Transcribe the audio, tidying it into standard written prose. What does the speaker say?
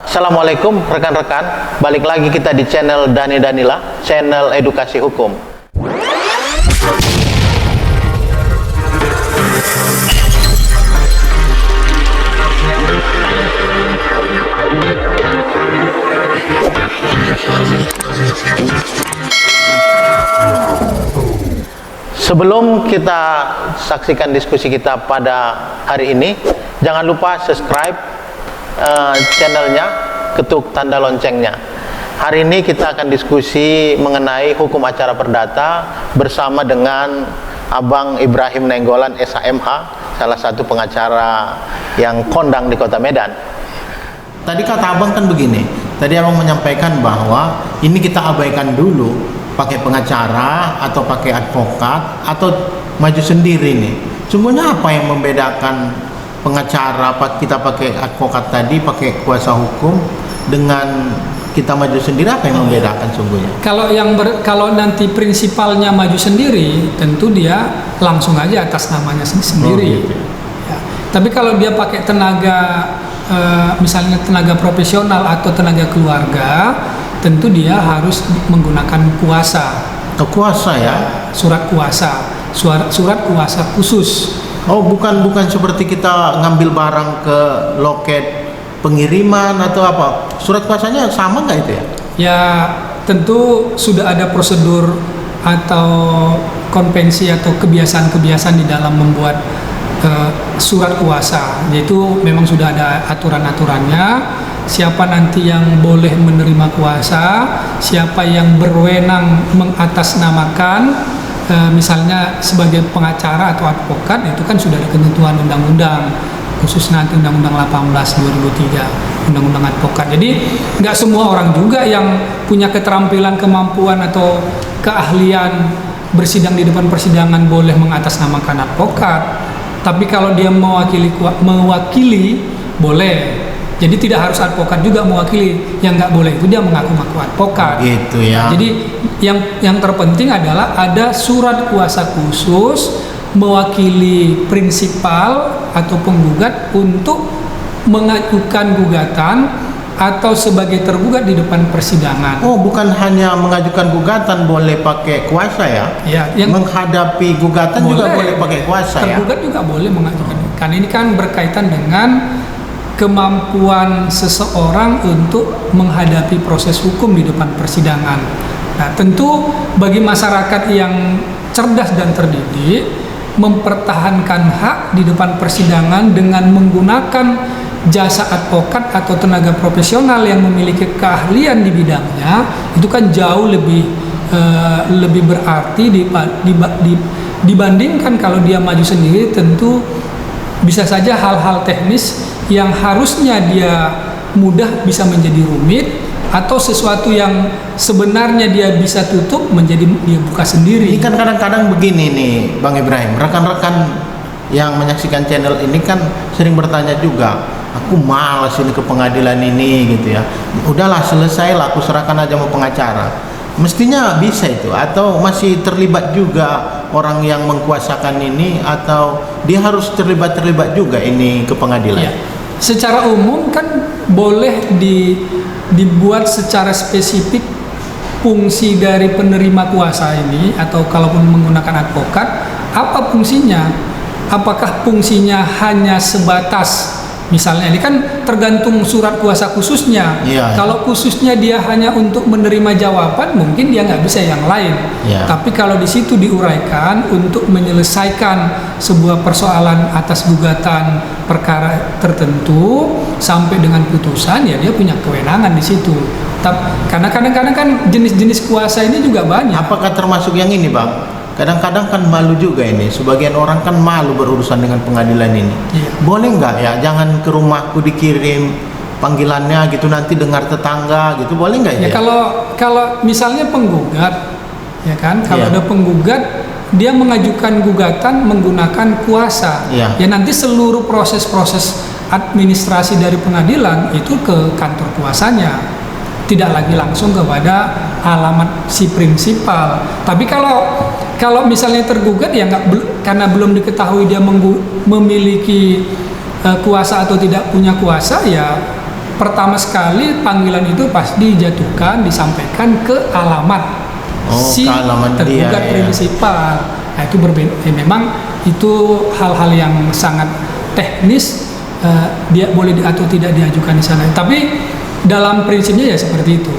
Assalamualaikum rekan-rekan, balik lagi kita di channel Dani Danila, channel edukasi hukum. Sebelum kita saksikan diskusi kita pada hari ini, jangan lupa subscribe channelnya, ketuk tanda loncengnya. Hari ini kita akan diskusi mengenai hukum acara perdata bersama dengan Abang Ibrahim Nainggolan SHMH, salah satu pengacara yang kondang di Kota Medan. Tadi kata Abang kan begini, tadi Abang menyampaikan bahwa ini kita abaikan dulu pakai pengacara atau pakai advokat atau maju sendiri nih. Sungguhnya apa yang membedakan pengacara kita pakai advokat tadi, pakai kuasa hukum dengan kita maju sendiri, apa yang membedakan sungguhnya? Kalau nanti prinsipalnya maju sendiri, tentu dia langsung aja atas namanya sendiri. Gitu. Ya. Tapi kalau dia pakai tenaga misalnya tenaga profesional atau tenaga keluarga, tentu dia harus menggunakan kuasa. Kuasa ya? Surat kuasa, surat kuasa khusus. Oh, bukan seperti kita ngambil barang ke loket pengiriman atau apa? Surat kuasanya sama nggak itu ya? Ya, tentu sudah ada prosedur atau konvensi atau kebiasaan-kebiasaan di dalam membuat surat kuasa, yaitu memang sudah ada aturan-aturannya. Siapa nanti yang boleh menerima kuasa, siapa yang berwenang mengatasnamakan, misalnya sebagai pengacara atau advokat, itu kan sudah ada ketentuan undang-undang, khusus nanti Undang-Undang 18 2003, Undang-Undang Advokat. Jadi nggak semua orang juga yang punya keterampilan, kemampuan atau keahlian bersidang di depan persidangan boleh mengatasnamakan advokat. Tapi kalau dia mewakili boleh. Jadi tidak harus advokat juga mewakili. Yang nggak boleh itu dia mengaku-ngaku advokat. Gitu ya. Jadi yang terpenting adalah ada surat kuasa khusus mewakili prinsipal atau penggugat untuk mengajukan gugatan atau sebagai tergugat di depan persidangan. Oh, bukan hanya mengajukan gugatan boleh pakai kuasa ya? Ya, yang menghadapi gugatan juga boleh pakai kuasa ya? Tergugat juga boleh mengajukan. Karena ini kan berkaitan dengan kemampuan seseorang untuk menghadapi proses hukum di depan persidangan. Nah, tentu bagi masyarakat yang cerdas dan terdidik, mempertahankan hak di depan persidangan dengan menggunakan jasa advokat atau tenaga profesional yang memiliki keahlian di bidangnya, itu kan jauh lebih berarti dibandingkan kalau dia maju sendiri. Tentu bisa saja hal-hal teknis yang harusnya dia mudah bisa menjadi rumit, atau sesuatu yang sebenarnya dia bisa tutup menjadi dia buka sendiri. Ini kan kadang-kadang begini nih Bang Ibrahim, rekan-rekan yang menyaksikan channel ini kan sering bertanya juga, aku malas ini ke pengadilan ini gitu ya, udahlah selesailah aku serahkan aja sama pengacara. Mestinya bisa itu, atau masih terlibat juga orang yang mengkuasakan ini, atau dia harus terlibat juga ini ke pengadilan? Ya. Secara umum kan boleh dibuat secara spesifik fungsi dari penerima kuasa ini, atau kalaupun menggunakan advokat, apa fungsinya? Apakah fungsinya hanya sebatas, misalnya ini kan tergantung surat kuasa khususnya. Ya. Kalau khususnya dia hanya untuk menerima jawaban, mungkin dia nggak bisa yang lain. Ya. Tapi kalau di situ diuraikan untuk menyelesaikan sebuah persoalan atas gugatan perkara tertentu sampai dengan putusan, ya dia punya kewenangan di situ. Karena kadang-kadang kan jenis-jenis kuasa ini juga banyak. Apakah termasuk yang ini, Bang? Kadang-kadang kan malu juga ini, sebagian orang kan malu berurusan dengan pengadilan ini. Iya. Boleh nggak ya, jangan ke rumahku dikirim panggilannya gitu, nanti dengar tetangga gitu, boleh nggak ya? Kalau misalnya penggugat, ya kan, kalau Iya. ada penggugat, dia mengajukan gugatan menggunakan kuasa. Iya. Ya nanti seluruh proses-proses administrasi dari pengadilan itu ke kantor kuasanya, tidak lagi langsung kepada alamat si prinsipal. Tapi kalau misalnya tergugat ya karena belum diketahui dia memiliki kuasa atau tidak punya kuasa, ya pertama sekali panggilan itu pasti dijatuhkan, disampaikan ke alamat si ke alamat tergugat dia, prinsipal. Nah, itu berbeda. Memang itu hal-hal yang sangat teknis, dia boleh atau tidak diajukan di sana. Tapi dalam prinsipnya ya seperti itu.